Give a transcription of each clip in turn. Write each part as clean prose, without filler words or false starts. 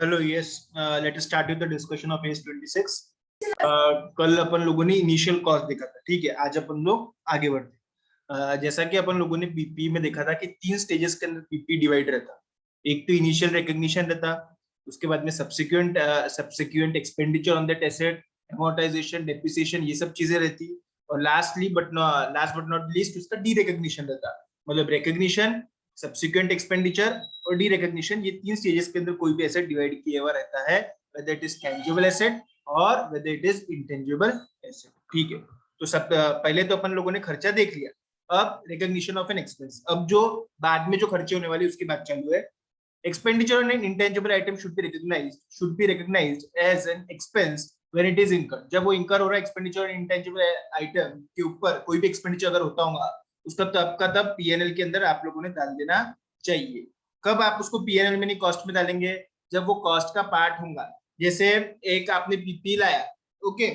Hello yes let us start with the discussion of AS 26। कल अपन लोगों ने initial cost देखा था, ठीक है। आज अपन लोग आगे बढ़ते हैं। जैसा कि अपन लोगों ने पीपी में देखा था कि 3 स्टेजेस के अंदर पीपी डिवाइड रहता। एक तो इनिशियल रिकॉग्निशन रहता, उसके बाद में subsequent expenditure on that asset, amortisation, depreciation, ये सब चीजें रहती। और लास्ट बट नॉट लीस्ट उसका डी रिकॉग्निशन रहता। मतलब रिकॉग्निशन, सब्सिक्वेंट एक्सपेंडिचर और डी रिकॉग्निशन, ये 3 स्टेजेस के अंदर कोई भी एसेट डिवाइड किया हुआ रहता है, whether it is tangible asset और whether it is intangible asset, ठीक है। तो सब पहले तो अपन लोगों ने खर्चा देख लिया। अब रिकॉग्निशन ऑफ एन एक्सपेंस, अब जो बाद में जो खर्चे होने वाली उसकी बात चालू है। Expenditure on an intangible item should be recognized as an expense when it is incurred। जब वो incur हो रहा है एक्सपेंडिचर इंटेंजिबल आइटम के ऊपर, कोई भी एक्सपेंडिचर अगर होता होगा उसका तब पीएनएल के अंदर आप लोगों ने डाल देना चाहिए। कब आप उसको पीएनएल में नहीं कॉस्ट में डालेंगे? जब वो कॉस्ट का पार्ट होगा। जैसे एक आपने पीपी लाया, ओके,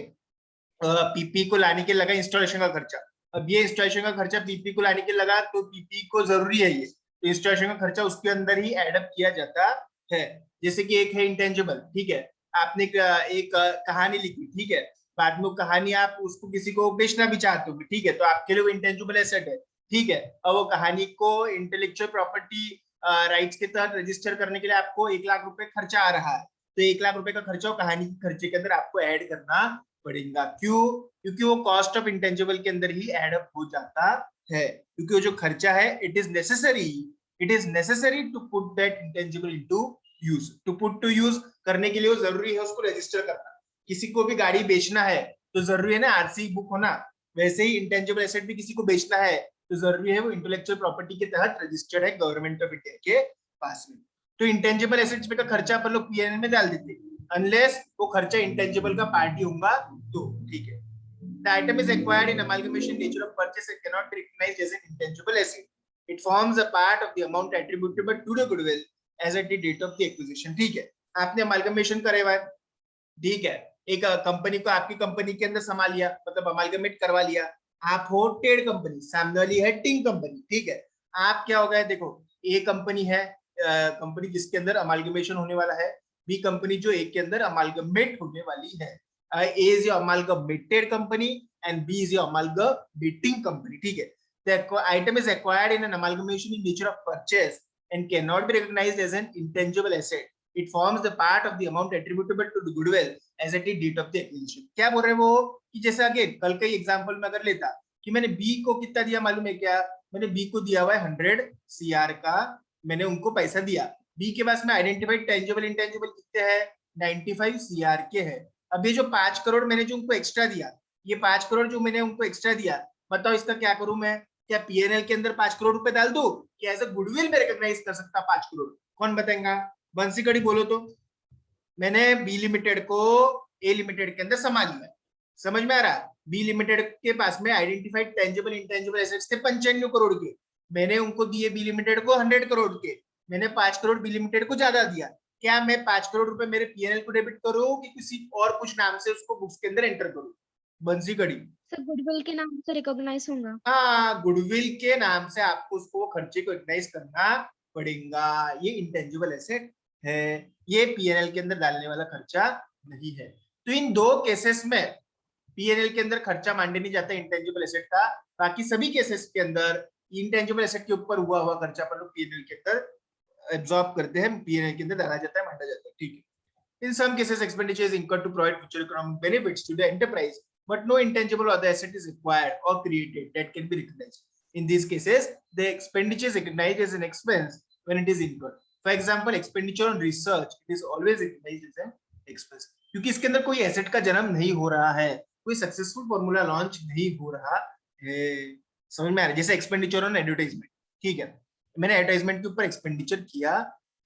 पीपी को लाने के लगा इंस्टॉलेशन का खर्चा। अब ये इंस्टॉलेशन का खर्चा पीपी को लाने के लगा, तो पीपी को जरूरी है ये, तो इंस्टॉलेशन का खर्चा उसके अंदर ही एडअप किया जाता है। जैसे कि एक है इंटेंजिबल, ठीक है। आपने एक कहानी लिखी, ठीक है। बाद में कहानी आप उसको किसी को बेचना भी चाहते हो, ठीक है, तो आपके लिए वो इंटेंजिबल एसेट है, ठीक है। और वो कहानी को इंटेलेक्चुअल प्रॉपर्टी राइट्स के तहत रजिस्टर करने के लिए आपको 1 लाख रुपए खर्चा आ रहा है, तो 1 लाख रुपए का खर्चा कहानी के खर्चे के अंदर आपको ऐड करना पड़ेगा। क्यों? क्योंकि वो कॉस्ट ऑफ इंटेंजिबल के अंदर ही एड अप हो जाता है। क्योंकि वो जो खर्चा है, it is necessary to put that intangible into use. To put to use करने के लिए वो जरूरी है उसको रजिस्टर करना। किसी को भी गाड़ी बेचना है तो जरूरी है ना आरसी बुक होना। वैसे ही इंटेंजिबल एसेट भी किसी को बेचना है तो जरूरी है वो इंटेलेक्चुअल प्रॉपर्टी के तहत रजिस्टर्ड है गवर्नमेंट ऑफ इंडिया के पास में। तो इंटेंजिबल एसेट्स पे का खर्चा अपन लोग पीएनएल में डाल देते, अनलेस वो खर्चा इंटेंजिबल का पार्टी होगा तो, ठीक है। The item is acquired in amalgamation nature of purchase and cannot be recognized as an intangible asset. It forms a part of the amount attributable to the goodwill as at the date of the acquisition, ठीक है। आपने amalgamation करे हुआ है, ठीक है। एक company को आपकी कंपनी के अंदर संभाल लिया, मतलब अमालगमेट करवा लिया। आप हो टेड कंपनी, सामने वाली है टिंग कंपनी, ठीक है। आप क्या हो गए, देखो, ए कंपनी है, कंपनी जिसके अंदर अमालगमेशन होने वाला है, बी कंपनी जो ए के अंदर अमालगमेट होने वाली है। A is your amalgamated company and B is your amalgamating company, ठीक है। The item is acquired in an amalgamation in nature of purchase and cannot be recognized as an intangible asset. It forms the part of the amount attributable to the goodwill as at the date of the acquisition। क्या बोल रहे हैं वो कि जैसे आगे कल का एग्जांपल में अगर लेता कि मैंने बी को कितना दिया मालूम है क्या? मैंने बी को दिया हुआ है 100 सीआर का, मैंने उनको पैसा दिया। बी के पास में आइडेंटिफाइड टेंजिबल इंटेंजिबल कितने हैं? 95 सीआर के हैं। अब ये जो 5 करोड़ मैंने जो उनको एक्स्ट्रा दिया, ये 5 करोड़ जो मैंने उनको एक्स्ट्रा दिया, बताओ इसका क्या करूं मैं? क्या पीएनएल के अंदर 5 करोड़ रुपए डाल दूं कि एज अ गुडविल में रिकॉग्नाइज कर सकता 5 करोड़? कौन बताएगा? बंसी कड़ी बोलो तो। मैंने बी लिमिटेड को ए लिमिटेड के अंदर संभाल लिया, समझ में आ रहा? बी लिमिटेड के पास में आइडेंटिफाइड टेंजिबल इंटेंजिबल एसेट्स थे 95 करोड़ के, मैंने उनको दिए बी लिमिटेड को 100 करोड़ के, मैंने 5 करोड़ बी लिमिटेड को ज्यादा दिया। क्या मैं 5 करोड़ रुपए मेरे पीएनएल को डेबिट करूं कि किसी और कुछ नाम से उसको बुक्स के अंदर एंटर करूं? बंसी कड़ी। सर गुडविल के नाम से रिकॉग्नाइज होगा। हाँ, गुडविल के नाम से आपको उसको खर्चे को रिकॉग्नाइज करना पड़ेगा। ये इंटेंजिबल एसेट है, ये पीएनएल के अंदर डालने वाला खर्चा नहीं है। तो इन दो केसेस में पीएनएल के अंदर खर्चा मांडे नहीं जाता इंटेंजिबल एसेट का। बाकी सभी केसेस के अंदर इंटेंजिबल एसेट के ऊपर हुआ खर्चा अपन लोग पीएनएल के अंदर एब्सॉर्ब करते हैं, पीएनएल के अंदर डाला जाता है, मांडा जाता है, ठीक है। In some cases, expenditure is incurred to provide future economic benefits to the enterprise, but no intangible other asset is acquired or created that can be recognized. In these cases, the expenditure is recognized as an expense when it is incurred. For example, expenditure on research it is always recognized as an expense, क्योंकि इसके अंदर कोई asset का जन्म नहीं हो रहा है, कोई सक्सेसफुल फॉर्मूला लॉन्च नहीं हो रहा है। समझ में आ रहा है? जैसे एक्सपेंडिचर ऑन एडवर्टाइजमेंट, ठीक है, मैंने एडवर्टाइजमेंट के ऊपर एक्सपेंडिचर किया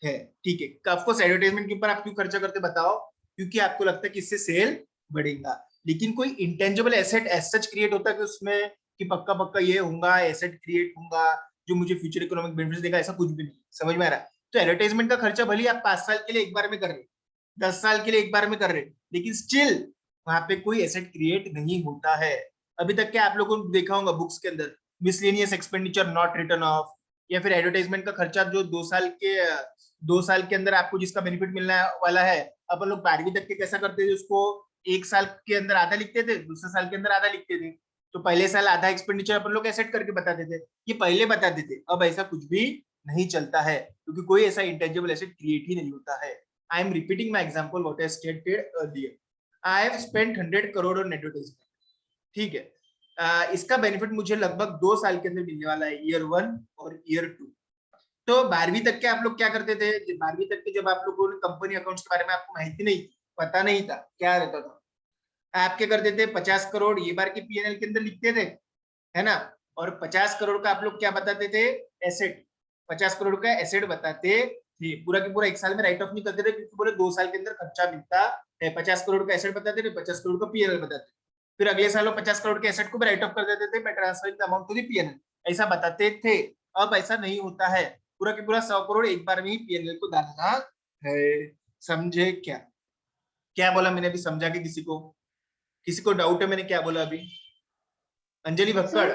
है, ठीक है। ऑफकोर्स एडवर्टाइजमेंट के ऊपर आप क्यों खर्चा करते बताओ? क्योंकि आपको लगता है कि इससे सेल बढ़ेगा। लेकिन कोई intangible asset as such create होता है कि उसमें कि पक्का पक्का ये होगा, एसेट क्रिएट होगा जो मुझे फ्यूचर इकोनॉमिक बेनिफिट देगा, ऐसा कुछ भी नहीं। समझ में आ रहा है? तो एडवर्टाइजमेंट का खर्चा भले आप 5 साल के लिए एक बार में कर रहे, 10 साल के लिए एक बार में कर रहे, लेकिन स्टिल वहां पे कोई एसेट क्रिएट नहीं होता है। अभी तक क्या आप लोगों ने देखा होगा बुक्स के अंदर, miscellaneous expenditure not return of, या फिर एडवर्टाइजमेंट का खर्चा जो 2 साल के अंदर आपको जिसका बेनिफिट मिलने वाला है, अपन लोग 12वीं तक के कैसा करते थे, उसको 1 साल के अंदर आधा लिखते थे, दूसरे साल के अंदर आधा लिखते थे। तो पहले साल आधा एक्सपेंडिचर अपन लोग एसेट करके बताते थे, ये पहले बताते थे। अब ऐसा कुछ भी नहीं चलता है, क्योंकि कोई ऐसा इंटेंजिबल एसेट क्रिएट ही नहीं होता है। I am repeating my example what I stated earlier. I have spent 100 crore on advertisement, ठीक है। इसका बेनिफिट मुझे लगभग 2 साल के अंदर मिलने वाला है, ईयर 1 और ईयर 2। तो 12वीं तक के आप लोग क्या करते थे, 12वीं तक के जब आप लोगों ने कंपनी अकाउंट्स के बारे में आपको माहिती नहीं थी, पता नहीं था क्या रहता था, आप क्या करते थे, 50 करोड़ ये बार के पीएनएल के अंदर लिखते थे, है ना। और 50 करोड़ का आप लोग क्या बताते थे, एसेट। 50 करोड़ का एसेट बताते थे, पूरा की पूरा 1 साल में राइट ऑफ नहीं करते थे, क्योंकि बोले 2 साल के अंदर खर्चा मिलता है। 50 करोड़ का एसेट बताते थे, 50 करोड़ का पीएनएल बताते थे। फिर अगले साल वो 50 करोड़ के एसेट को भी राइट ऑफ कर देते थे, transferring the amount to the PNL, ऐसा बताते थे। अब ऐसा नहीं होता है, पूरा की पूरा 100 करोड़ एक बार में ही पीएनएल को डालना है। समझे क्या? क्या बोला मैंने अभी, समझा कि किसी को डाउट है मैंने क्या बोला अभी? अंजलि भक्कड़।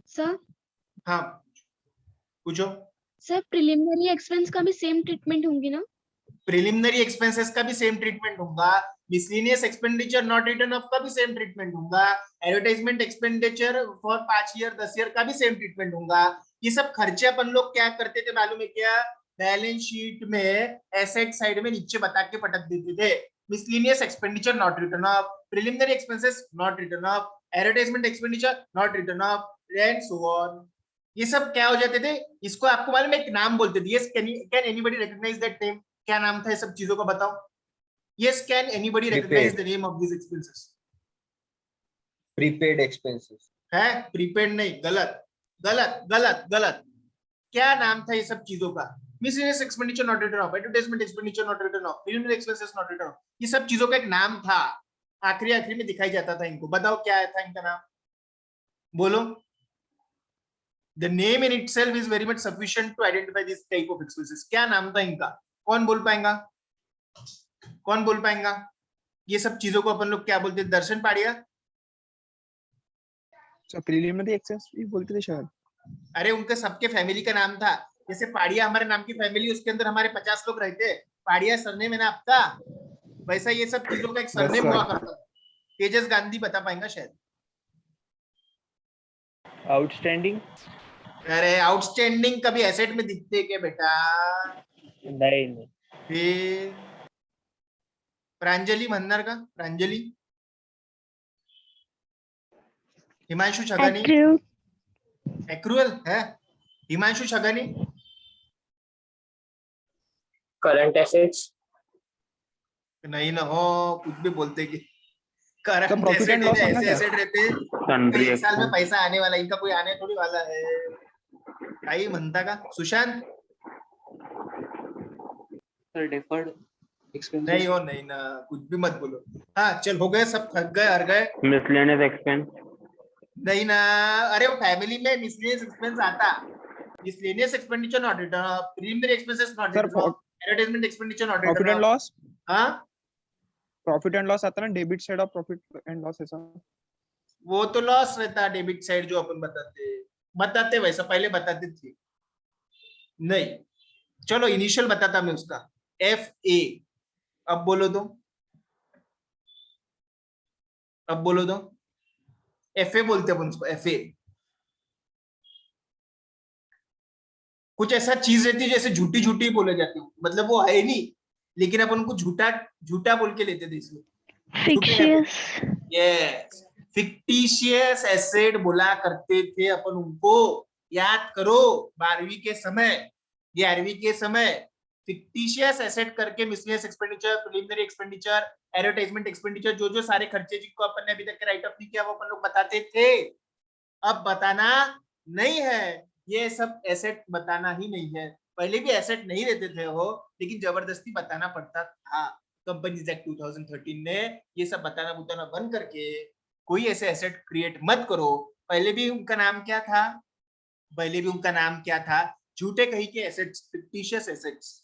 सर हाँ पूछो। सर प्रिलिमिनरी एक्सपेंस का भी सेम ट्रीटमेंट होंगी ना? प्रिलिमिनरी एक्सपेंसेस का भी सेम ट्रीटमेंट होगा, miscellaneous expenditure not return of का भी सेम ट्रीटमेंट होगा, advertisement expenditure for 5 year 10 year का भी सेम ट्रीटमेंट होगा। ये सब खर्चे अपन लोग क्या करते थे मालूम है क्या, बैलेंस शीट में एसेट साइड में नीचे बता के पटक देते थे, miscellaneous expenditure not return of, preliminary expenses not return of, advertisement expenditure not return of, and so on. ये सब क्या हो जाते थे, इसको आपको मालूम है एक नाम बोलते थे, yes can anybody recognise that name? क्या नाम था ये सब चीजों का, बताओ। Yes can anybody recognise the name of this expenses? Prepaid expenses है, प्रीपेड नहीं, गलत गलत गलत गलत। क्या नाम था ये सब चीजों का? Miscellaneous expenditure not return of, advertisement expenditure not return of, preliminary expenses not return of, ये सब चीजों का एक नाम था, आखिरी आखिरी में दिखाई जाता था इनको। बताओ क्या था इनका नाम, बोलो। The name in itself is very much sufficient to identify this type of expenses. क्या नाम था इनका, कौन बोल पाएगा, कौन बोल पाएगा? ये सब चीजों को अपन लोग क्या बोलते हैं, दर्शन पाड़िया? प्रीलिमिनरी एक्सपेंस भी बोलते थे शायद। अरे उनके सबके फैमिली का नाम था, जैसे पाड़िया हमारे नाम की फैमिली, उसके अंदर हमारे 50 लोग रहते, पाड़िया सरनेम है ना आपका, वैसा ये सब चीजों का एक सरनेम हुआ करता। तेजस गांधी बता पाएंगा शायद। आउटस्टैंडिंग। अरे आउटस्टैंडिंग कभी एसेट में दिखते क्या बेटा? नहीं। फिर प्रांजलि भन्नार का, प्रांजलि, हिमांशु छगानी, एक्रूअल है, हिमांशु छगानी, करंट एसेट्स नहीं ना हो, कुछ भी बोलते कि current profit asset and loss ऐसे क्या? एसेट रहते, सन्ड्री एक साल में पैसा आने वाला, इनका कोई आने थोड़ी वाला है, काही म्हणता का सुशांत? डिफर्ड नहीं एक्सपेंसेस हो, नहीं ना, कुछ भी मत बोलो। हाँ चल, हो गए सब, थक गए, हर गए। Miscellaneous expense. नहीं ना, अरे वो फैमिली में मिसलेनियस एक्सपेंस आता, miscellaneous expenditure not return of, preliminary expenses not sir return of, advertisement expenditure not profit return end of. Loss, हाँ प्रॉफिट एंड लॉस आता ना, debit side of profit and loss ऐसा। वो तो loss रहता, debit side जो अपन बताते वैसा पहले बताते थे नहीं। चलो इनिशियल बताता मैं उसका, एफ ए। अब बोलो तो, अब बोलो तो, एफ ए बोलते अपन उसको, एफ ए। कुछ ऐसा चीज रहती है जैसे झूठी झूठी बोले जाती है, मतलब वो है नहीं, लेकिन अपन उनको झूठा झूठा बोल के लेते थे इसमें। यस, फिक्टिशियस एसेट बोला करते थे अपन उनको, याद करो 12वीं के समय, 11वीं के समय, फिक्टिशियस एसेट करके miscellaneous expenditure, preliminary expenditure, advertisement expenditure, जो जो सारे खर्चे जिनको अपन ने अभी तक राइट ऑफ नहीं किया वो अपन लोग बताते थे। अब बताना नहीं है, ये सब एसेट बताना ही नहीं है। पहले भी एसेट नहीं देते थे वो, लेकिन जबरदस्ती बताना पड़ता था। कंपनीज एक्ट 2013 ने ये सब बताना बुताना बंद करके, कोई ऐसे एसेट क्रिएट मत करो। पहले भी उनका नाम क्या था, पहले भी उनका नाम क्या था, झूठे कहीं के एसेट्स, फिक्टिशियस एसेट्स।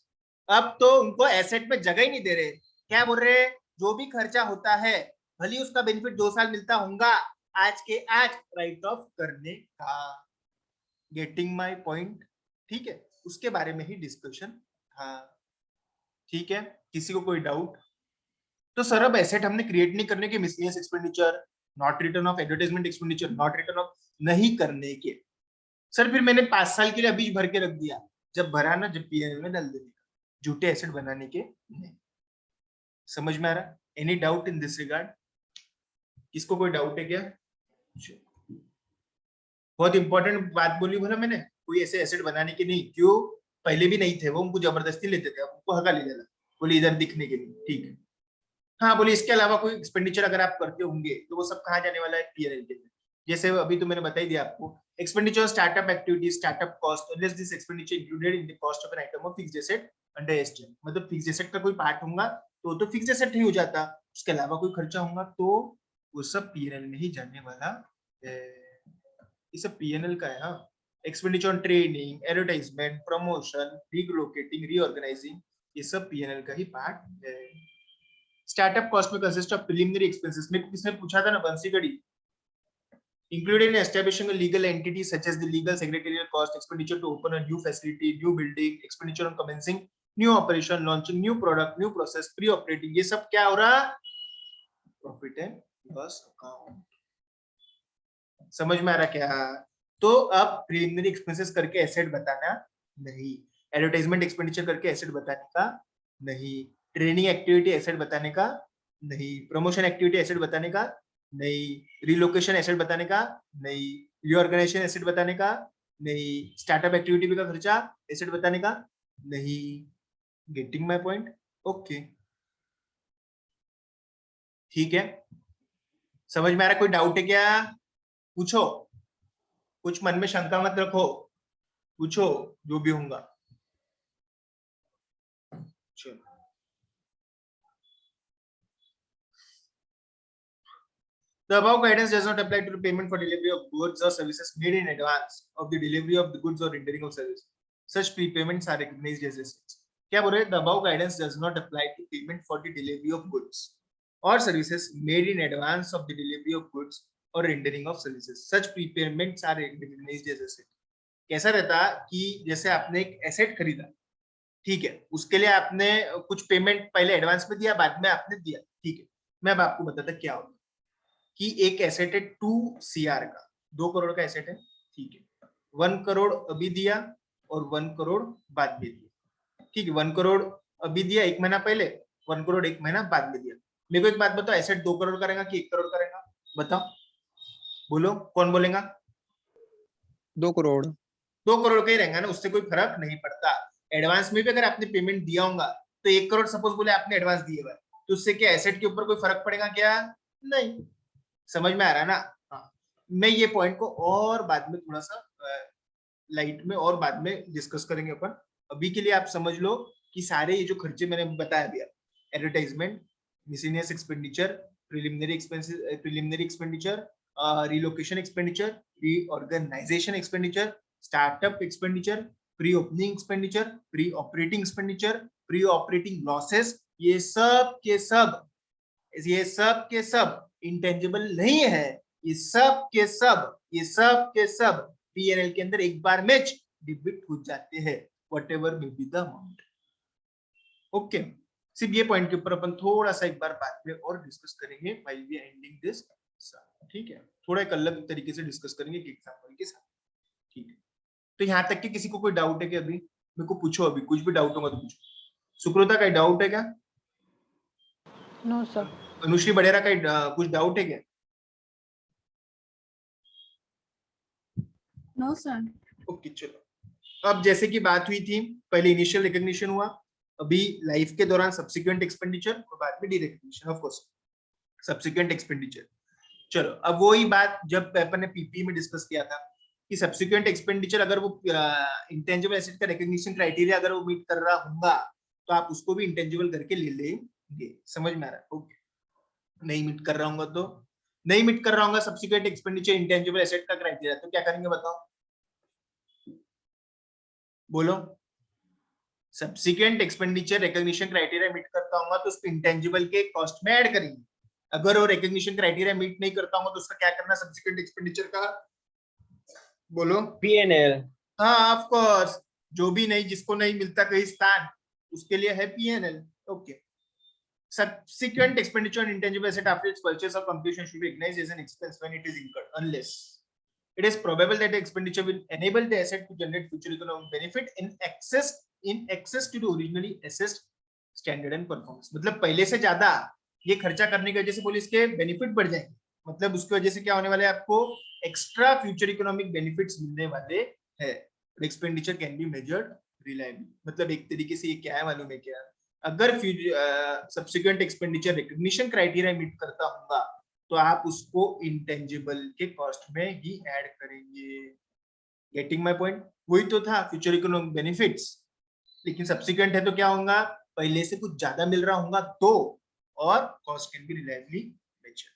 अब तो उनको एसेट में जगह ही नहीं दे रहे, क्या बोल रहे, जो भी खर्चा होता है भले उसका बेनिफिट 2 साल मिलता होगा, आज के आज राइट ऑफ करने का। Getting my point? ठीक है, उसके बारे में ही डिस्कशन था। ठीक है, किसी को कोई डाउट? तो सर अब एसेट हमने क्रिएट नहीं करने के, miscellaneous expenditure, not return of advertisement expenditure, not return of नहीं करने के। सर फिर मैंने 5 साल के लिए अभी भर के रख दिया, जब भरा ना जब पीएनएल में डाल देने का, झूठे एसेट बनाने के नहीं। समझ में आ रहा? Any doubt in this regard? किसको कोई डाउट है क्या? बहुत इंपॉर्टेंट बात बोली बोला मैंने, कोई ऐसे एसेट बनाने के नहीं। क्यों? पहले भी नहीं थे वो, उनको जबरदस्ती लेते थे, अब उनको हका ले जाना, बोले इधर दिखने के लिए। ठीक है, हाँ बोले इसके अलावा कोई एक्सपेंडिचर अगर आप करते होंगे तो वो सब कहाँ जाने वाला है? पीएनएल के लिए। जैसे अभी तो मैंने बता ही दिया आपको, expenditure startup activities, startup cost, unless this expenditure included in the cost of an item of fixed asset under STM. मतलब फिक्स्ड एसेट का कोई पार्ट होगा तो फिक्स्ड एसेट ही हो जाता, उसके अलावा कोई खर्चा होगा तो वो सब पीएनएल में ही जाने वाला है। ये सब पीएनएल का है। हाँ, expenditure on training, advertisement, promotion, relocating, reorganising, ये सब पीएनएल का ही पार्ट है। स्टार्टअप कॉस्ट में कंसिस्ट ऑफ प्रिलिमिनरी एक्सपेंसेस। मेरे को किसने पूछा था ना, बंसीगढ़ी, included in establishing a legal entity such as the legal secretarial cost, expenditure to open a new facility, new building, expenditure on commencing new operation, launching new product, new process, pre-operating, ये सब क्या हो रहा? Profit and loss account. समझ में आ रहा क्या? तो अब प्रिलिमिनरी एक्सपेंसेस करके एसेट बताना नहीं, एडवर्टाइजमेंट एक्सपेंडिचर करके एसेट बताने का नहीं, ट्रेनिंग एक्टिविटी एसेट बताने का नहीं, प्रमोशन एक्टिविटी एसेट बताने का नहीं, रिलोकेशन एसेट बताने का नहीं, रीऑर्गेनाइजेशन एसेट बताने का नहीं, स्टार्टअप एक्टिविटी का खर्चा एसेट बताने का नहीं। Getting my point? ओके, ठीक है, समझ में आ रहा? कोई डाउट है क्या? पूछो, कुछ मन में शंका मत रखो, पूछो जो भी होगा। चलो, the above guidance does not apply to the payment for delivery of goods or services made in advance of the delivery of the goods or rendering of service. Such prepayments are recognized as assets. क्या बोल रहे हैं? The above guidance does not apply to payment for the delivery of goods or services made in advance of the delivery of goods or rendering of services. Such prepayments are recognized as assets. कैसा रहता कि जैसे आपने एक asset खरीदा, ठीक है, उसके लिए आपने कुछ पेमेंट पहले एडवांस में दिया, बाद में आपने दिया, ठीक है। मैं अब आपको बताता क्या होता कि एक एसेट है 2 CR का, 2 करोड़ का एसेट है, ठीक है, 1 करोड़ अभी दिया और 1 करोड़ बाद में दिया, ठीक है। 1 करोड़ अभी दिया 1 महीना पहले, 1 करोड़ 1 महीना बाद में दिया। मेरे को एक बात बताओ, एसेट 2 करोड़ का रहेगा कि 1 करोड़ का रहेगा? बताओ, बोलो, कौन बोलेगा? 2 करोड़। 2 करोड़ का ही रहेगा ना, उससे कोई फर्क नहीं पड़ता। एडवांस में भी अगर आपने पेमेंट दिया होगा तो 1 करोड़ सपोज बोले आपने एडवांस दिए हुआ, तो उससे क्या एसेट के ऊपर कोई फर्क पड़ेगा क्या? नहीं। समझ में आ रहा है ना? हाँ, मैं ये पॉइंट को और बाद में थोड़ा सा लाइट में और बाद में डिस्कस करेंगे अपन। अभी के लिए आप समझ लो कि सारे ये जो खर्चे मैंने बताया दिया, advertisement, miscellaneous expenditure, preliminary expenditure, relocation expenditure, reorganisation expenditure, startup expenditure, pre opening expenditure, pre operating expenditure, pre operating losses, ये सब के सब इंटेंजिबल नहीं है। ये सब के सब पीएनएल के अंदर एक बार में डेबिट हो जाते हैं, whatever may be the amount. Okay, सिर्फ ये पॉइंट के ऊपर अपन थोड़ा सा एक बार बाद में और डिस्कस करेंगे व्हाइल वी एंडिंग दिस, ठीक है। थोड़ा एक अलग तरीके से डिस्कस करेंगे एक एग्जांपल के साथ, ठीक है। तो यहाँ तक कि किसी को कोई डाउट है क्या? अभी मेरे को पूछो, अभी कुछ भी डाउट होगा तो पूछो। सुकृता का डाउट है क्या? No sir. अनुश्री बड़ेरा का कुछ डाउट है क्या? No sir. ओके, चलो। अब जैसे कि बात हुई थी, पहले इनिशियल रिकॉग्निशन हुआ, अभी लाइफ के दौरान सब्सिक्वेंट एक्सपेंडिचर और बाद में D-recognition, of course subsequent expenditure. चलो, अब वही बात जब अपन ने पीपी में डिस्कस किया था कि सब्सिक्वेंट एक्सपेंडिचर अगर वो इंटेंजिबल एसेट का रिकॉग्निशन क्राइटेरिया अगर वो मीट कर रहा होगा तो आप उसको भी इंटेंजिबल करके ले लेंगे। समझ में आ रहा है? ओके, नहीं मीट कर रहा हूँ तो नहीं मीट कर रहा हूँ सब्सिक्वेंट एक्सपेंडिचर इंटेंजिबल एसेट का क्राइटेरिया, तो क्या करेंगे बताओ, बोलो। Subsequent expenditure recognition criteria meet करता हूँ तो उसको इंटेंजिबल के कॉस्ट में ऐड करेंगे, अगर वो रिकॉग्निशन क्राइटेरिया मीट नहीं करता हूँ तो उसका क्या करना सब्सिक्वेंट एक्सपेंडिचर का, बोलो। P&L. हाँ ऑफ कोर्स, जो भी नहीं, जिसको नहीं मिलता कहीं स्थान, उसके लिए है P&L। Okay, subsequent expenditure on intangible asset after its purchase or completion should be recognized as an expense when it is incurred unless it is probable that the expenditure will enable the asset to generate future economic benefit in excess to the originally assessed standard and performance। मतलब पहले से ज्यादा ये खर्चा करने की वजह से बोले इसके बेनिफिट बढ़ जाएंगे, मतलब उसकी वजह से क्या होने वाला है, आपको एक्स्ट्रा फ्यूचर इकोनॉमिक बेनिफिट्स मिलने वाले हैं। Expenditure can be measured reliably, मतलब एक तरीके से ये क्या है मालूम है क्या, अगर subsequent expenditure recognition criteria meet करता होगा तो आप उसको इंटेंजिबल के कॉस्ट में ही ऐड करेंगे। Getting my point? वही तो था फ्यूचर इकोनॉमिक बेनिफिट्स, लेकिन सब्सिक्वेंट है तो क्या होगा, पहले से कुछ ज्यादा मिल रहा होगा तो, और cost can be reliably measured.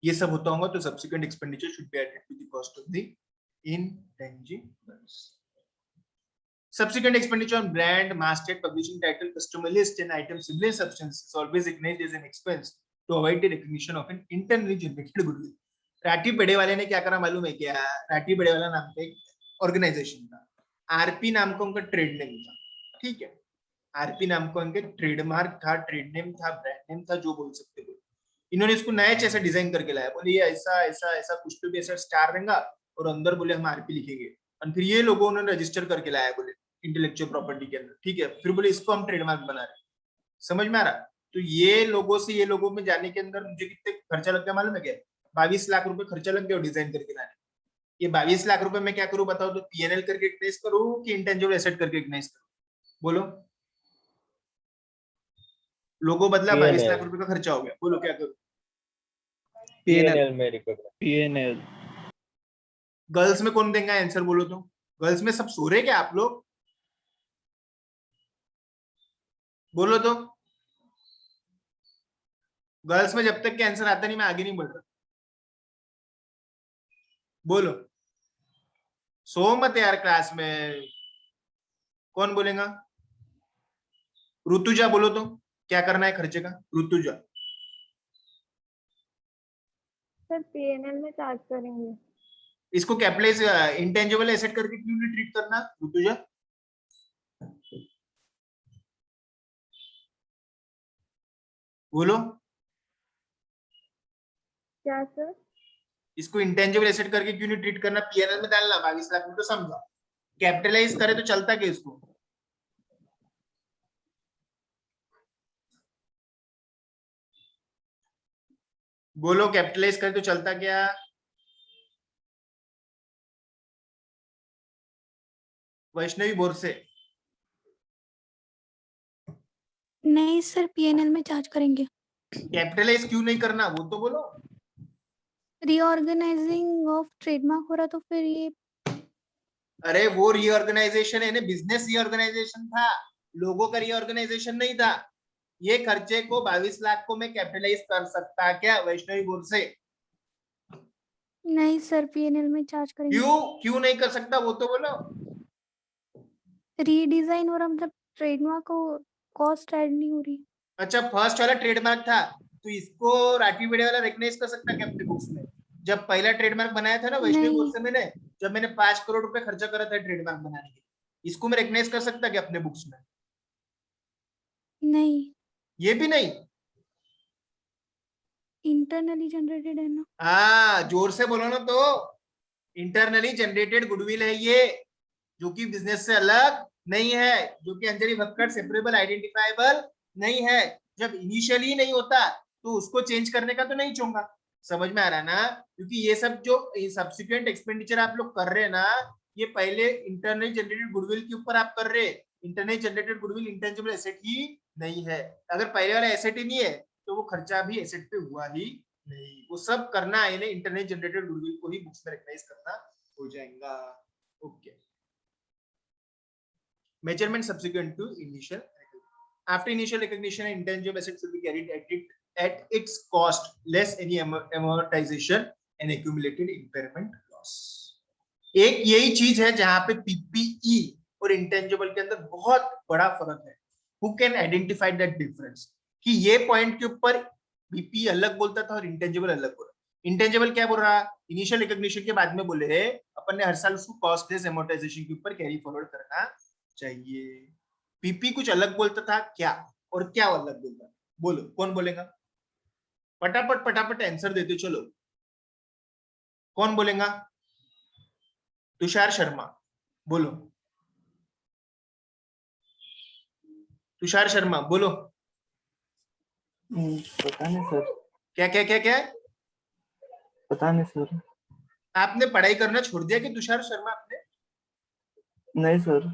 ये सब होता होगा तो subsequent expenditure should be added to the cost of the intangibles। Subsequent expenditure on brand, masthead, publishing title, customer list, and items similar substances is always recognized as an expense to avoid the recognition of an internally generated goodwill। Rathi बड़े वाले ने क्या करा मालूम है क्या, राठी बड़े वाला नाम का एक ऑर्गेनाइजेशन था, आरपी नाम का उनका ट्रेड नेम था, ठीक है, आरपी नाम का उनके ट्रेडमार्क था, ट्रेड नेम था, ब्रांड नेम था, जो बोल सकते हो। इन्होंने इसको नया ऐसा डिजाइन करके लाया, बोले ये ऐसा ऐसा ऐसा कुछ तो भी ऐसा स्टार रहेगा और अंदर बोले हम आरपी लिखेंगे, और फिर ये लोगों ने रजिस्टर करके लाया बोले इंटेलेक्चुअल प्रॉपर्टी के अंदर, ठीक है, फिर बोले इसको हम ट्रेडमार्क बना रहे हैं। समझ में आ रहा? तो ये लोगों से ये लोगों में जाने के अंदर मुझे कितने खर्चा लग गया मालूम है क्या, 22 लाख रुपए खर्चा लग गया डिजाइन करके लाने। ये 22 लाख रुपए मैं क्या करूं बताओ, तो P&L करके रिकग्नाइज करूं कि इंटेंजिबल एसेट करके रिकग्नाइज करूं, बोलो। लोगों बदला 22 लाख रुपए का खर्चा हो गया, बोलो क्या करूं? P&L में रिकॉग्नाइज। P&L गर्ल्स में कौन देगा आंसर, बोलो तो। गर्ल्स में सब सो रहे क्या आप लोग, बोलो तो। गर्ल्स में जब तक के आंसर आता नहीं मैं आगे नहीं बढ़ रहा, बोलो। सो मत यार क्लास में, कौन बोलेगा? ऋतुजा बोलो तो, क्या करना है खर्चे का, ऋतुजा। सर P&L में चार्ज करेंगे। इसको कैपिटलाइज इंटेंजिबल एसेट करके क्यों नहीं ट्रीट करना ऋतुजा? बोलो। क्या सर? इसको इंटेंजिबल एसेट करके क्यों नहीं ट्रीट करना, P&L में डालना 22 लाख में तो समझा, कैपिटलाइज करे तो चलता क्या इसको? बोलो, कैपिटलाइज करे तो चलता क्या? वैष्णवी बोरसे। नहीं सर, P&L में चार्ज करेंगे। कैपिटलाइज क्यों नहीं करना वो तो बोलो। रीऑर्गेनाइजिंग ऑफ ट्रेडमार्क हो रहा तो फिर ये अरे वो रीऑर्गेनाइजेशन है ना, बिजनेस रीऑर्गेनाइजेशन था, लोगों का रीऑर्गेनाइजेशन नहीं था। ये खर्चे को 22 लाख को मैं कैपिटलाइज कर सकता क्या वैष्णवी बोरसे? नहीं सर, P&L में चार्ज करेंगे। क्यों नहीं कर सकता वो तो बोलो। रीडिजाइन हो रहा, मतलब ट्रेडमार्क को कॉस्ट ऐड नहीं हो रही। अच्छा, फर्स्ट वाला ट्रेडमार्क था तो इसको राठी बेड़े वाला रिकग्नाइज कर सकता क्या अपने बुक्स में? जब पहला ट्रेडमार्क बनाया था ना वैष्णवी नहीं। बोरसे मैंने, जब मैंने 5 करोड़ रुपए खर्चा करा था ट्रेडमार्क बनाने के, इसको मैं रिकग्नाइज कर सकता क्या अपने बुक्स में? नहीं, ये भी नहीं। इंटरनली जनरेटेड है ना। हाँ जोर से बोलो ना तो। इंटरनली जनरेटेड गुडविल है ये, जो कि बिजनेस से अलग नहीं है, जो कि अंजलि भक्कड़ सेपरेबल आइडेंटिफाइबल नहीं है। जब इनिशियली नहीं होता तो उसको चेंज करने का तो नहीं चाहूंगा। समझ में आ रहा ना? क्योंकि ये सब जो सब्सिक्वेंट एक्सपेंडिचर आप लोग कर रहे हैं ना, ये पहले इंटरनली जनरेटेड गुडविल के ऊपर आप कर रहे हैं। Internally generated goodwill intangible asset ही नहीं है। अगर पहले वाला एसेट ही नहीं है तो वो खर्चा भी एसेट पे हुआ ही नहीं। वो सब करना है इंटरनली जनरेटेड गुडविल को ही बुक्स में रिकग्नाइज करना हो जाएगा। Okay. Measurement subsequent to initial recognition. After initial recognition, intangible assets should be carried at its cost, less any amortization and accumulated impairment loss. एक यही चीज है जहां पे पीपीई और इंटेंजिबल के अंदर बहुत बड़ा फर्क है। Who can identify that difference? कि ये पॉइंट के ऊपर बीपी अलग बोलता था और इंटेंजिबल अलग बोला। इंटेंजिबल क्या बोल रहा, इनिशियल रिकॉग्निशन के बाद में बोले अपन ने हर साल उसको कॉस्टलेस एमोर्टाइजेशन के ऊपर कैरी फॉरवर्ड करना चाहिए। पीपी कुछ अलग बोलता था क्या, और क्या अलग बोलता, बोलो कौन बोलेगा, फटाफट फटाफट आंसर देते चलो, कौन बोलेगा? तुषार शर्मा बोलो, तुषार शर्मा बोलो। पता नहीं सर, क्या क्या क्या क्या पता नहीं सर। आपने पढ़ाई करना छोड़ दिया कि तुषार शर्मा आपने? नहीं सर।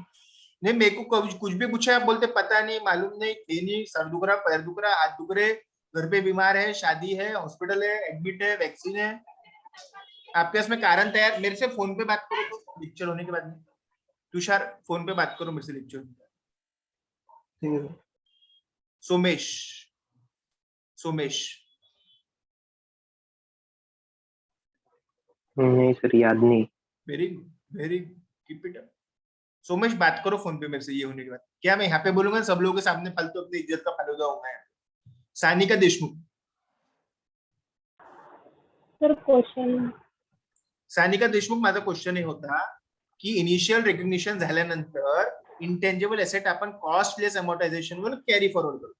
नहीं, मेरे को कुछ भी पूछा आप बोलते पता नहीं, मालूम नहीं, थे नहीं, सर दुख रहा, पैर दुख रहा, हाथ दुख रहे, घर पे बीमार है, शादी है, हॉस्पिटल है, एडमिट है, वैक्सीन है, आपके पास में कारण तैयार। मेरे से फोन पे बात करो तो लेक्चर होने के बाद में। तुषार फोन पे बात करो मेरे से लेक्चर। ठीक है सर। सोमेश, सोमेश नहीं सर, याद नहीं। Very very keep it up. Somesh बात करो फोन पे मेरे से ये होने के बाद। क्या मैं यहाँ पे बोलूंगा सब लोगों के सामने फालतू अपनी इज्जत का फालूदा होगा। सानिका देशमुख, सर क्वेश्चन सानिका देशमुख, माझा क्वेश्चन हे होता की इनिशियल रिकग्निशन झाल्यानंतर इंटेंजिबल एसेट आपण कॉस्टलेस अमोर्टायझेशन वर कॅरी फॉरवर्ड करतो।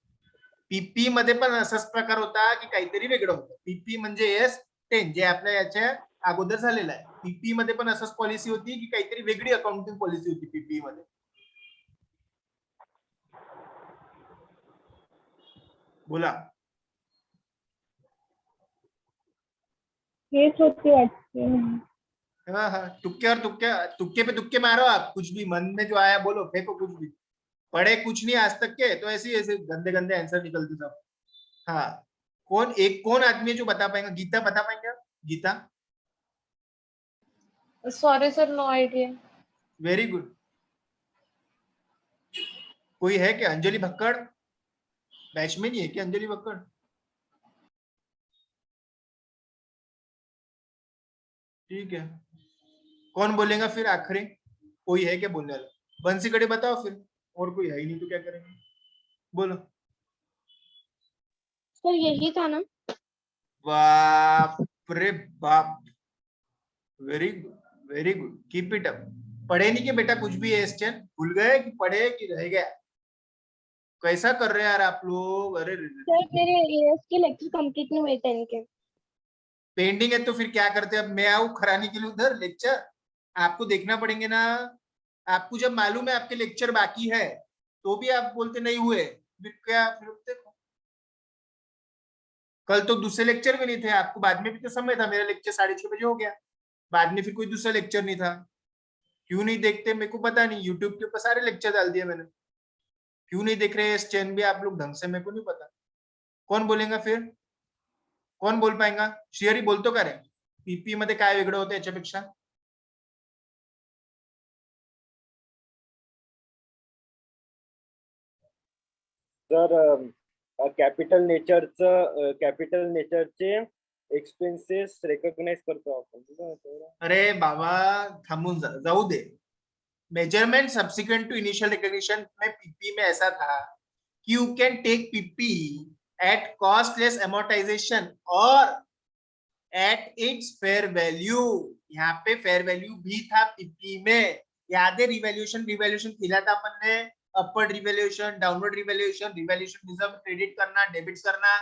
पीपी मध्ये पण असाच प्रकार होता की काहीतरी वेगळं होतं। पीपी म्हणजे S10 जे आपल्या याच्या अगोदर झालेलं आहे। पीपी मध्ये पण असाच पॉलिसी होती की काहीतरी वेगळी अकाउंटिंग पॉलिसी होती पीपी मध्ये। बोला, हेच होती वाटते। हाँ हाँ, तुक्के और तुक्के पे तुक्के मारो आप, कुछ भी मन में जो आया बोलो, फेंको कुछ भी। पढ़े कुछ नहीं आज तक के, तो ऐसे ऐसे गंदे गंदे आंसर निकलते सब। हाँ, कौन आदमी है जो बता पाएगा? गीता बता पाएंगे? Gita, sorry sir, no idea. Very good. कोई है क्या? अंजलि भक्कड़ बैच में नहीं है क्या? अंजलि भक्कड़ ठीक है, कौन बोलेगा फिर आखिरी? कोई है क्या बोलने वाला? बंसी कड़े बताओ फिर, और कोई है ही नहीं तो क्या करेंगे, बोलो। सर यही था ना? बाप रे बाप, very good very good, keep it up. पढ़े नहीं कि बेटा कुछ भी है एस्टन? भूल गए कि पढ़े कि रह गया? कैसा कर रहे हैं यार आप लोग? अरे सर मेरे एएस के लेक्चर कंप्लीट नहीं हुए थे इनके। पेंडिंग है तो फिर क्या करते हैं? अब मैं आऊं कराने के लिए उधर लेक्चर? आपको देखना पड़ेंगे ना। आपको जब मालूम है आपके लेक्चर बाकी है तो भी आप बोलते नहीं हुए, फिर क्या? फिर देखो, कल तो दूसरे लेक्चर भी नहीं थे, आपको बाद में भी तो समय था। मेरा लेक्चर 6:30 बजे हो गया, बाद में फिर कोई दूसरा लेक्चर नहीं था। क्यों नहीं देखते मेरे को पता नहीं, यूट्यूब के ऊपर सारे लेक्चर डाल दिए मैंने। क्यों नहीं देख रहे इस चैन भी आप लोग ढंग से, मेरे को नहीं पता। कौन बोलेगा फिर? कौन बोल पाएगा? श्रेयरी बोलतो का रे? पीपी मध्ये काय वेगळं होतं याच्यापेक्षा? सर कॅपिटल नेचरचे एक्सपेन्सेस रेकग्नाइज करतो आपण। अरे बाबा थांबून जाऊ दे। Measurement subsequent to initial recognition में पीपी में ऐसा था कि you can take PP at cost less amortisation और एट इट्स फेयर वैल्यू। यहाँ पे फेयर वैल्यू भी था पीपी में, याद है? रिवैल्यूएशन किया था अपन ने, upward revaluation, downward revaluation, revaluation reserve credit करना, डेबिट करना।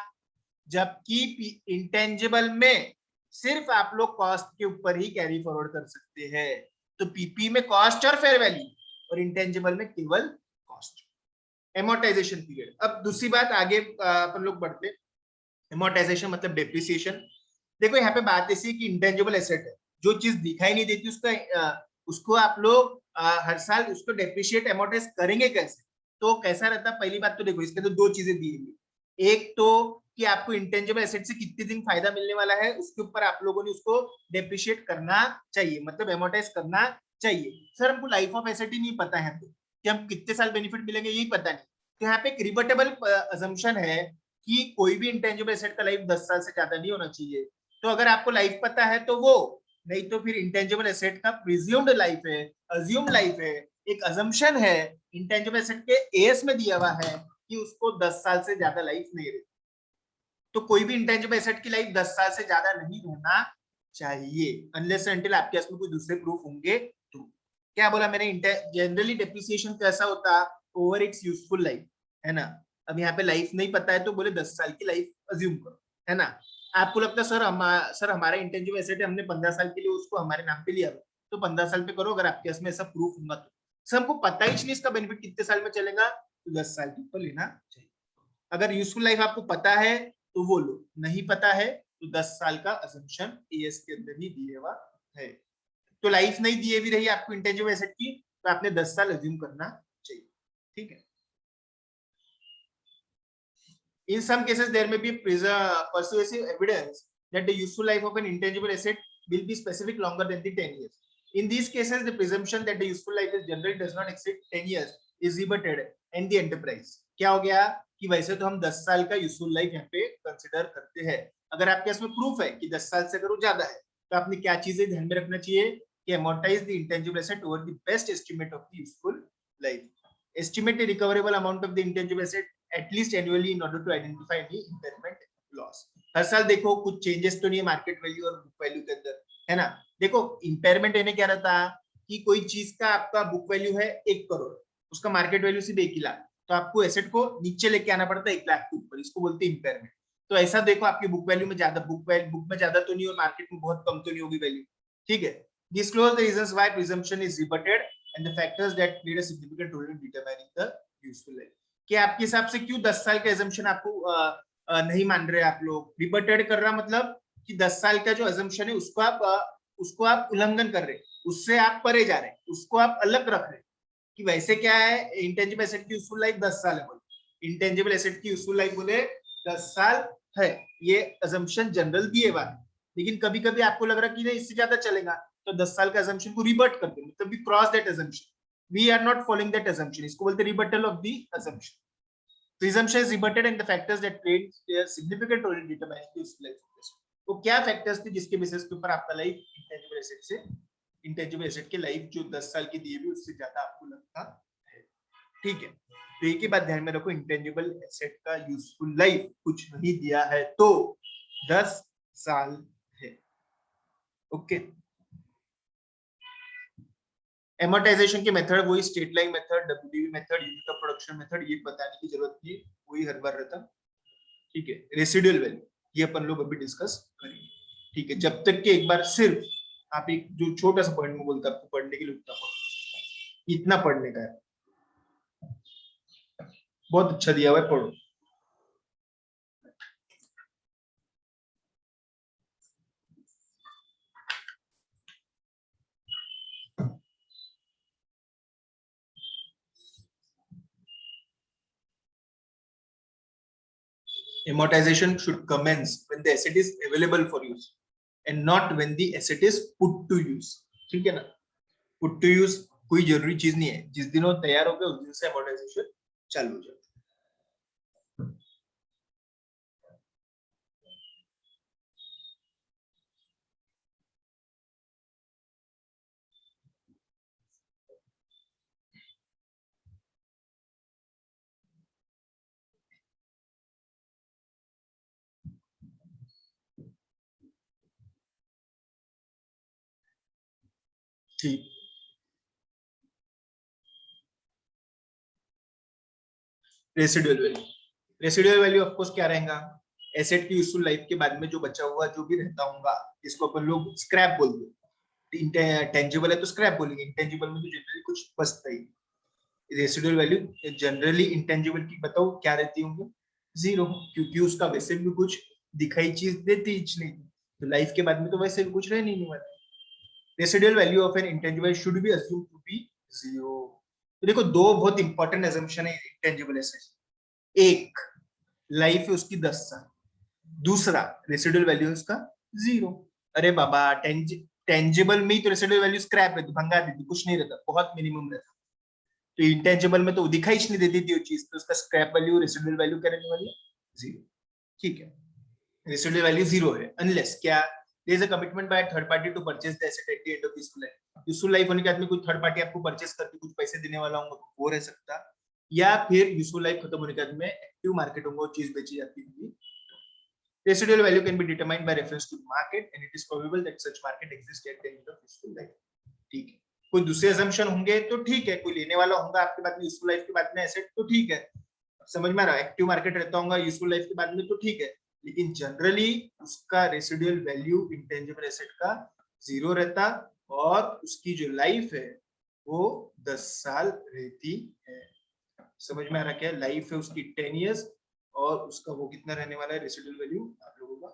जबकि इंटेंजिबल में सिर्फ आप लोग कॉस्ट के ऊपर ही कैरी फॉरवर्ड कर सकते हैं। तो पीपी में कॉस्ट और फेयर वैल्यू, और इंटेंजिबल में केवल कॉस्ट। Amortisation period. अब दूसरी बात आगे अपन लोग बढ़ते। एमोर्टाइजेशन मतलब डेप्रिसिएशन। देखो यहाँ पे बात ऐसी कि इंटेंजिबल एसेट है, जो चीज दिखाई नहीं देती उसको आप लोग हर साल उसको डेप्रिशिएट एमोर्टाइज करेंगे कैसे? तो कैसा रहता? पहली बात तो देखो, इसके तो दो चीजें दी हुई। एक तो कि आपको इंटेंजिबल एसेट से कितने दिन फायदा मिलने वाला है, उसके ऊपर आप लोगों ने उसको डेप्रिशिएट करना चाहिए, मतलब एमोर्टाइज करना चाहिए। सर हमको लाइफ ऑफ एसेट ही नहीं पता है कि हम कितने साल बेनिफिट मिलेंगे, यही पता नहीं। तो यहाँ पे एक रिबटेबल अजम्पशन है कि कोई भी इंटेंजिबल एसेट का लाइफ 10 साल से ज्यादा नहीं होना चाहिए। तो अगर आपको लाइफ पता है तो वो, नहीं तो फिर इंटेंजिबल एसेट का प्रिज्यूम्ड लाइफ है, अज्यूम्ड लाइफ है, एक अजम्पशन है इंटेंजिबल एसेट के एएस में दिया हुआ है कि उसको 10 साल से ज्यादा लाइफ नहीं रहती। तो कोई भी इंटेंजिबल एसेट की लाइफ 10 साल से ज्यादा नहीं रहना चाहिए अनलेस अंटिल आपके पास में कोई दूसरे प्रूफ होंगे तो। क्या बोला मैंने, जनरली डेप्रिसिएशन कैसा होता, ओवर इट्स यूजफुल लाइफ, है ना। अब यहाँ पे लाइफ नहीं पता है तो बोले 10 साल की लाइफ अज्यूम करो, है ना। आपको लगता है सर हमारा इंटेंजिबल एसेट है, हमने 15 साल के लिए उसको हमारे नाम पे लिया, तो 15 साल पे करो, अगर आपके पास में ऐसा प्रूफ होगा तो। सर हमको पता ही नहीं इसका बेनिफिट कितने साल में चलेगा, तो 10 साल के ऊपर लेना चाहिए। अगर यूजफुल लाइफ आपको पता है तो वो लो, नहीं पता है तो 10 साल का असम्पशन एएस के अंदर ही दिए हुआ है। तो लाइफ नहीं दिए भी रही आपको इंटेंजिबल एसेट की, तो आपने 10 साल अज्यूम करना चाहिए, ठीक है। In some cases, there may be persuasive evidence that the useful life of an intangible asset will be specific longer than the 10 years. In these cases, the presumption that the useful life is generally does not exceed 10 years is rebutted and the enterprise. क्या हो गया कि वैसे तो हम 10 साल का useful life यहाँ पे कंसिडर करते हैं, अगर आपके पास में प्रूफ है कि 10 साल से अगर वो ज्यादा है तो आपने क्या चीजें ध्यान में रखना चाहिए कि amortize the intangible asset over the best estimate of the useful life. Estimate the recoverable amount of the intangible asset at least annually in order to identify any impairment loss. हर साल देखो कुछ चेंजेस तो नहीं है market value और book value के अंदर, है ना। देखो इम्पेयरमेंट यानी क्या रहता है कि कोई चीज का आपका बुक वैल्यू है 1 करोड़, उसका मार्केट वैल्यू सिर्फ 1 लाख, तो आपको एसेट को नीचे लेके आना पड़ता है 1 लाख के ऊपर, इसको बोलते हैं इम्पेयरमेंट। तो ऐसा देखो आपकी बुक वैल्यू में ज्यादा बुक में ज्यादा तो नहीं और मार्केट में बहुत कम तो नहीं होगी वैल्यू, ठीक है। Disclose the reasons why presumption is rebutted and the factors that played a significant role in determining the useful life. कि आपके हिसाब से क्यों 10 साल का assumption आपको नहीं मान रहे आप लोग। रिबटेड कर रहा मतलब कि 10 साल का जो assumption है उसको आप उल्लंघन कर रहे हैं, उससे आप परे जा रहे हैं, उसको आप अलग रख रहे हैं कि वैसे क्या है इंटेंजिबल एसेट की यूजफुल लाइफ 10 साल है, बोले इंटेंजिबल एसेट की यूजफुल लाइफ बोले 10 साल है, ये assumption जनरल दिए हुआ है। लेकिन कभी कभी आपको लग रहा है कि नहीं इससे ज्यादा चलेगा, तो 10 साल का assumption को रिबर्ट करते हैं, मतलब we cross that assumption, we are not following that assumption, इसको बोलते हैं rebuttal of the assumption. Presumption is rebutted and the factors that played a significant role in determining the useful life of the asset. तो क्या factors थे जिसके basis के ऊपर आपका लाइफ इंटेंजिबल एसेट की लाइफ जो 10 साल की दी हुई उससे ज्यादा आपको लगता है, ठीक है। तो एक ही बात ध्यान में रखो, इंटेंजिबल एसेट का यूजफुल लाइफ कुछ नहीं दिया है तो 10 साल है, ओके। एमोर्टाइजेशन के मेथड वही straight line method, WDV method, unit of production method, ये बताने की जरूरत नहीं, वही हर बार रहता, ठीक है। रेसिडुअल वैल्यू ये अपन लोग अभी डिस्कस करेंगे, ठीक है। जब तक कि एक बार सिर्फ आप एक जो छोटा सा पॉइंट में बोलता आपको पढ़ने के लिए इतना पढ़ने का है, बहुत अच्छा दिया हुआ है, पढ़ो। Amortization should commence when the asset is available for use and not when the asset is put to use, ठीक है ना। put to use कोई जरूरी चीज नहीं है, जिस दिन वो तैयार हो गया उस दिन से amortization चालू हो जाए। ठीक, रेसिडुअल वैल्यू ऑफ कोर्स क्या रहेगा, एसेट की यूजफुल लाइफ के बाद में जो बचा हुआ जो भी रहता होगा जिसको अपन लोग स्क्रैप बोलते हैं। टेंजिबल है तो स्क्रैप बोलेंगे, इंटेंजिबल में तो जनरली कुछ बचता ही। रेसिडुअल वैल्यू जनरली इंटेंजिबल की बताओ क्या रहती होंगी, 0, क्योंकि उसका वैसे भी कुछ दिखाई चीज देती ही नहीं, तो लाइफ के बाद में तो वैसे भी कुछ रह नहीं वाला। Residual value of an intangible should be assumed to be 0। तो देखो दो बहुत इंपॉर्टेंट असम्पशन है इंटेंजिबल एसेट, एक लाइफ है उसकी 10 साल, दूसरा रेसिडुअल वैल्यू उसका 0। अरे बाबा टेंजिबल में ही तो रेसिडुअल वैल्यू स्क्रैप रहती, भंगा देती, कुछ नहीं रहता, बहुत मिनिमम रहता। तो इंटेंजिबल में तो दिखाई नहीं देती थी वो चीज, तो उसका स्क्रैप वैल्यू रेसिडुअल वैल्यू क्या रहने वाली है, 0, ठीक है। रेसिडुअल वैल्यू 0 है अनलेस क्या there is a commitment by a third party to purchase the asset at the end of useful life. Useful life होने के बाद में कोई थर्ड पार्टी आपको परचेस करके कुछ पैसे देने वाला होगा वो रह सकता, या फिर यूजफुल लाइफ खत्म होने के बाद में एक्टिव मार्केट होगा, चीज बेची जाती होगी। Residual value can be determined by reference to market and it is probable that such market exists at the end of useful life. ठीक है, कोई दूसरे assumption होंगे तो ठीक है, कोई लेने वाला होगा आपके बाद में useful life के बाद में asset तो ठीक है, समझ में आ रहा है, एक्टिव मार्केट रहता होगा यूजफुल लाइफ के बाद में तो ठीक है, लेकिन जनरली उसका रेसिडुअल वैल्यू इंटेंजिबल एसेट का 0 रहता और उसकी जो लाइफ है वो 10 साल रहती है। समझ में आ रहा क्या, लाइफ है उसकी 10 इयर्स और उसका वो कितना रहने वाला है रेसिडुअल वैल्यू आप लोगों का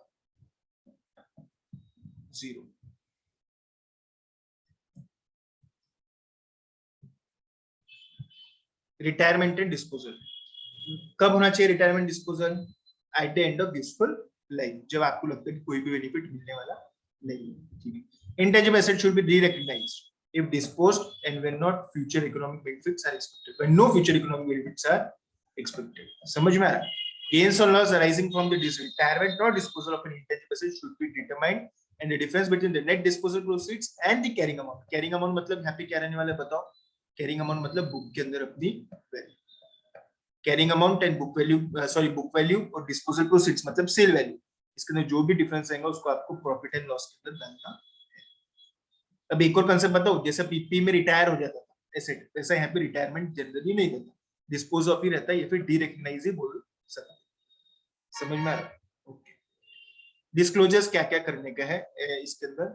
0। रिटायरमेंट एंड डिस्पोजल कब होना चाहिए? Retirement disposal eight the end of useful life, जब आपको लगता है कि कोई भी बेनिफिट मिलने वाला नहीं है। ठीक है, intangible asset should be re-recognised if disposed and when not future economic benefits are expected, when no future economic benefits are expected. समझ में आ रहा है? Gains or loss arising from the retirement or disposal of an intangible asset should be determined and the difference between the net disposal proceeds and the carrying amount. Carrying amount मतलब यहाँ पे क्या रहने वाला है बताओ? Carrying amount मतलब book के अंदर अपनी value. Carrying amount and book value, book value और disposal proceeds मतलब सेल वैल्यू, इसके अंदर जो भी डिफरेंस आएगा उसको आपको प्रॉफिट एंड लॉस के अंदर डालना है। अब एक और कंसेप्ट बताओ, जैसे पीपी में रिटायर हो जाता था एसेट, वैसा यहाँ पे रिटायरमेंट जनरली नहीं रहता, डिस्पोज ऑफ ही रहता है या फिर डी-रिकॉग्नाइज ही बोल सकते। समझ में आ रहा है? ओके, डिस्क्लोजर्स क्या क्या करने का है इसके अंदर?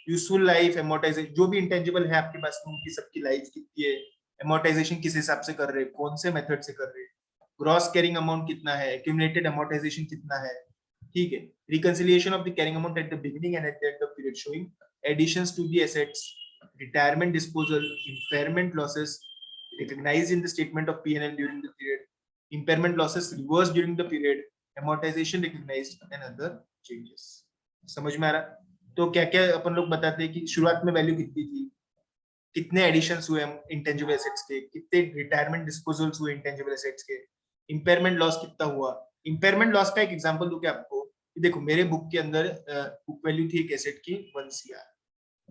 यूजफुल लाइफ, एमोर्टाइजेशन, जो भी इंटेंजिबल है आपके पास उनकी सबकी लाइफ कितनी है, एमोर्टाइजेशन किस हिसाब से कर रहे हैं, कौन से मेथड से कर रहे हैं, ग्रॉस कैरिंग अमाउंट कितना है, एक्यूमुलेटेड एमोर्टाइजेशन कितना है। ठीक है, reconciliation of the carrying amount at the beginning and at the end of period showing additions to the assets, retirement disposal, impairment losses recognized in the statement of P&L during the period, impairment losses reversed during the period, amortization recognized and other changes। समझ में आ रहा? तो क्या क्या अपन लोग बताते हैं कि शुरुआत में वैल्यू कितनी थी, कितने एडिशंस हुए इंटेंजिबल एसेट्स के, कितने रिटायरमेंट डिस्पोजल्स हुए इंटेंजिबल एसेट्स के, इम्पेयरमेंट लॉस कितना हुआ। इम्पेयरमेंट लॉस का एक एग्जांपल दूं क्या आपको? देखो मेरे बुक के अंदर बुक वैल्यू थी एक एसेट की 1 CR,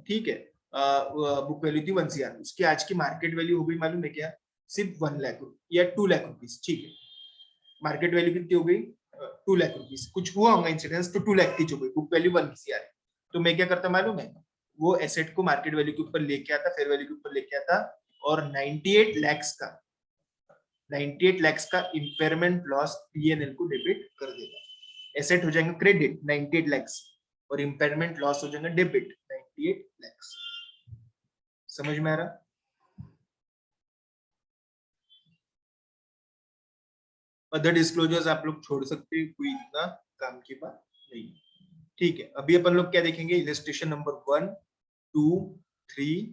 ठीक है, बुक वैल्यू थी 1 CR, उसकी आज की मार्केट वैल्यू हो गई मालूम है क्या? सिर्फ 1 लाख या 2 लाख रुपीस। ठीक है, मार्केट वैल्यू कितनी हो गई? 2 लाख रुपीस, कुछ हुआ होगा इंसिडेंस तो 2 लाख की हो गई, बुक वैल्यू 1 CR। तो मैं क्या करता मालूम है, वो एसेट को मार्केट वैल्यू के ऊपर लेके आता, फेयर वैल्यू के ऊपर लेके आता और 98 लाख का इम्पेयरमेंट लॉस P&L को डेबिट कर देगा। एसेट हो जाएगा क्रेडिट 98 लाख और इम्पेयरमेंट लॉस हो जाएगा डेबिट 98 लाख। समझ में आ रहा? अदर डिस्क्लोजर्स आप लोग छोड़ सकते हैं, कोई इतना काम की बात नहीं। ठीक है, अभी अपन लोग क्या देखेंगे? Illustration number 1, 2, 3।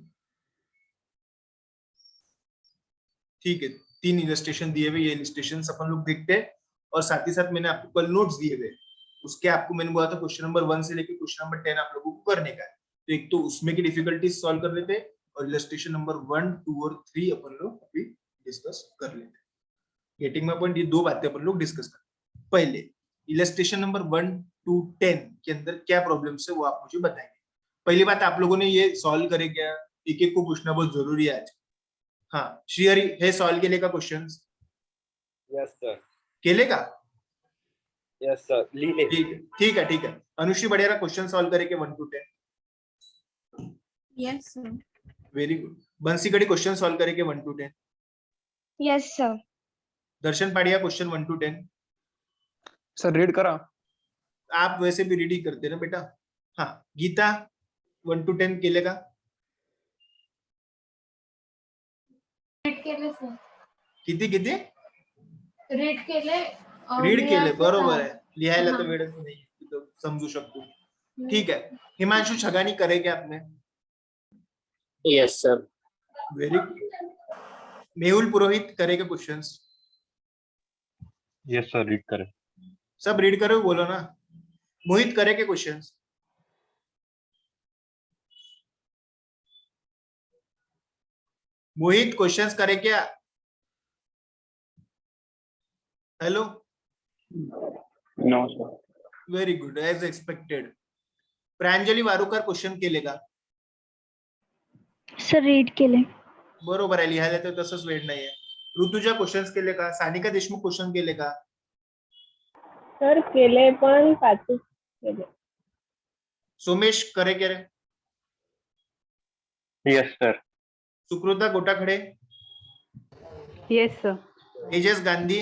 ठीक है, 3 इलस्ट्रेशन दिए हुए, ये इलस्ट्रेशंस अपन लोग देखते हैं और साथ ही साथ मैंने आपको कल नोट्स दिए हुए, उसके आपको मैंने बोला था क्वेश्चन नंबर 1 से लेकर क्वेश्चन नंबर 10 आप लोगों को करने का है। तो एक तो उसमें की डिफिकल्टीज सॉल्व कर लेते हैं और इलस्ट्रेशन नंबर 1, 2 और 3 अपन लोग अभी डिस्कस कर लेते हैं। Getting my point? ये 2 बातें अपन लोग डिस्कस करते हैं। पहले इलस्ट्रेशन नंबर 1 to 10 के अंदर क्या प्रॉब्लम्स है वो आप मुझे बताएंगे। पहली बात, आप लोगों ने ये सॉल्व करे क्या? एक एक को पूछना बहुत जरूरी है आज। हाँ, श्रीहरि है सॉल्व के लिए का क्वेश्चंस? Yes sir. केले का? यस सर, लीले। ठीक है। अनुश्री बढ़िया क्वेश्चन सॉल्व करे के 1 to 10? Yes sir. Very good. बंसी कड़ी क्वेश्चन सॉल्व करे के 1 to 10? Yes sir. Darshan Padiya question 1 to 10? Sir read करा। आप वैसे भी रीड ही करते ना बेटा। हाँ, गीता 1 to 10 केले का? रीड केले सर। किती रीड केले बरोबर आहे, लिहायला तर वेळच नाही, तो समजू शकतो। ठीक है, हिमांशु छगानी करेंगे आपने? Yes sir. Very good. Mehul Purohit करेगा क्वेश्चंस? यस सर, रीड करें। सब रीड करो, बोलो ना। मोहित करेगा क्वेश्चंस? मोहित क्वेश्चंस करे क्या? Hello? No sir. Very good, as expected. Pranjali Warukar question केलेगा? सर रीड केले। बरोबर आहे, लिहायला तर तसंच वेळ नाहीये। ऋतुजा क्वेश्चंस केले का? सानिका देशमुख क्वेश्चन केले का? सर केले पण 5च केले. सोमेश करे के रे? Yes, sir. Sukruta Gotakhade, yes sir. Tejas Gandhi,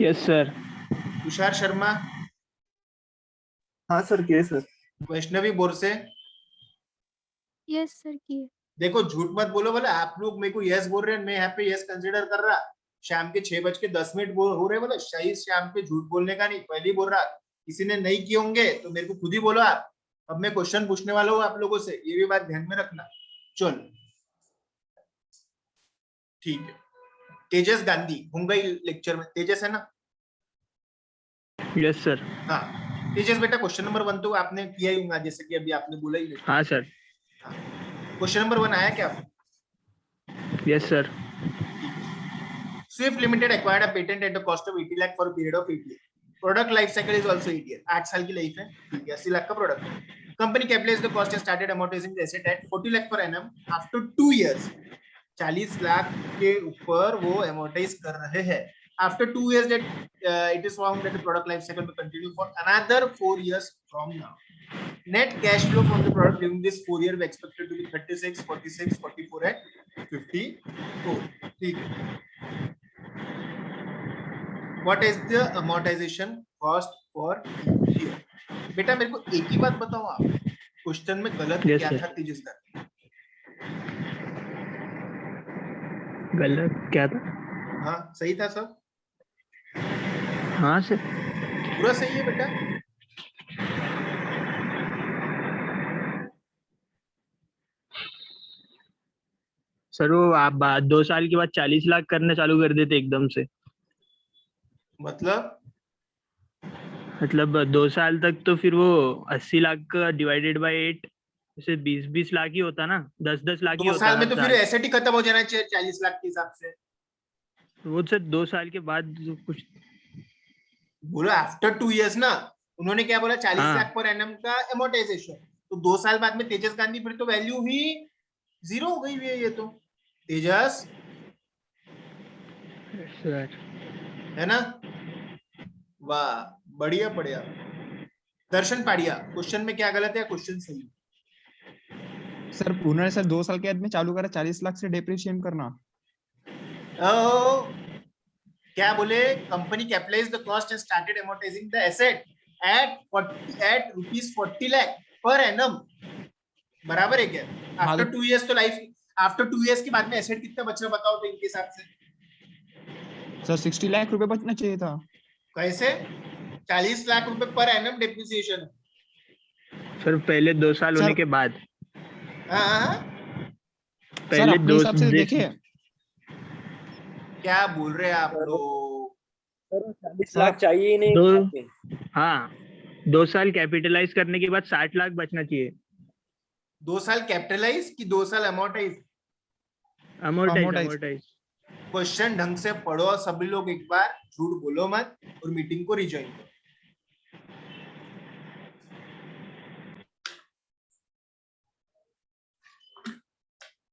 yes sir. Tushar Sharma, हाँ सर किए sir. Vaishnavi Borse. Yes sir किए. देखो झूठ मत बोलो, बोले आप लोग मेरे को यस बोल रहे हैं, मैं यहाँ पे यस कंसिडर कर रहा. शाम के 6:10 हो रहे, बोले शाही शाम पे झूठ बोलने का नहीं, पहले ही बोल रहा. किसी ने नहीं किए होंगे तो मेरे को खुद ही बोलो आप. अब मैं क्वेश्चन पूछने वाला हूँ आप लोगों से, ये भी बात ध्यान में रखना. चलो ठीक है. तेजस गांधी होंगे लेक्चर में. तेजस है ना? Yes sir. हाँ तेजस बेटा, क्वेश्चन नंबर 1 तो आपने किया ही होगा, जैसे कि अभी आपने बोला ही. हाँ सर. क्वेश्चन नंबर 1 आया क्या? Yes sir. Swift Limited acquired a patent at the cost of 80 lakh for a period of 8 years. Product life cycle is also 8 years. 8 साल की लाइफ है, ठीक है. 80 लाख का प्रोडक्ट है. Company capitalized the cost and started amortizing the asset at 40 lakh per annum after 2 years. 40 lakh के ऊपर वो amortize कर रहे हैं. After 2 years, that it is found that the product life cycle will continue for another 4 years from now. Net cash flow from the product during this 4 year we expected to be 36, 46, 44 and 54. ठीक है. What is the amortization cost for each year? बेटा मेरे को एक ही बात बताओ आप, question में गलत Yes, क्या sir. था तेजस का? गलत क्या था? हाँ सही था सब, हाँ सर. पूरा सही है बेटा. सर वो आप 2 साल के बाद 40 लाख करना चालू कर देते एकदम से. मतलब 2 साल तक तो फिर वो 80 लाख का डिवाइडेड बाय 8 जैसे 20 लाख ही होता ना, 10 लाख ही 2 होता साल में हर तो फिर साल. एसेट ही खत्म हो जाना चाहिए 40 लाख के हिसाब से. वो सर 2 साल के बाद जो कुछ. बोलो आफ्टर 2 इयर्स ना, उन्होंने क्या बोला? 40 हाँ. लाख पर एनम का एमोर्टाइजेशन. तो 2 साल बाद में तेजस गांधी फिर तो वैल्यू ही 0 हो गई है. ये तो तेजस सर है ना? वाह बढ़िया बढ़िया. दर्शन पाड़िया, क्वेश्चन में क्या गलत है? क्वेश्चन सही है. सर उन्होंने सर 2 साल के बाद में चालू करा 40 लाख से डेप्रिशिएट करना. क्या बोले? Company capitalise the cost and started amortising the asset at rupees 40 lakh per annum. बराबर है क्या? आफ्टर 2 इयर्स तो लाइफ, आफ्टर 2 इयर्स के बाद में एसेट कितना बच रहा बताओ तो इनके हिसाब से. सर 60 लाख रुपए बचना चाहिए था. कैसे? 40 लाख रुपए पर एनम डेप्रिसिएशन. सर पहले 2 साल होने के बाद. हाँ पहले 2 हिसाब से देखिए. क्या बोल रहे हैं आप लोग? सर 40 लाख चाहिए ही नहीं. दो- हाँ 2 साल कैपिटलाइज करने के बाद 60 लाख बचना चाहिए. 2 साल कैपिटलाइज कि 2 साल अमोर्टाइज? अमोर्टाइज. क्वेश्चन ढंग से पढ़ो सभी लोग, एक बार झूठ बोलो मत और मीटिंग को रिजॉइन करो.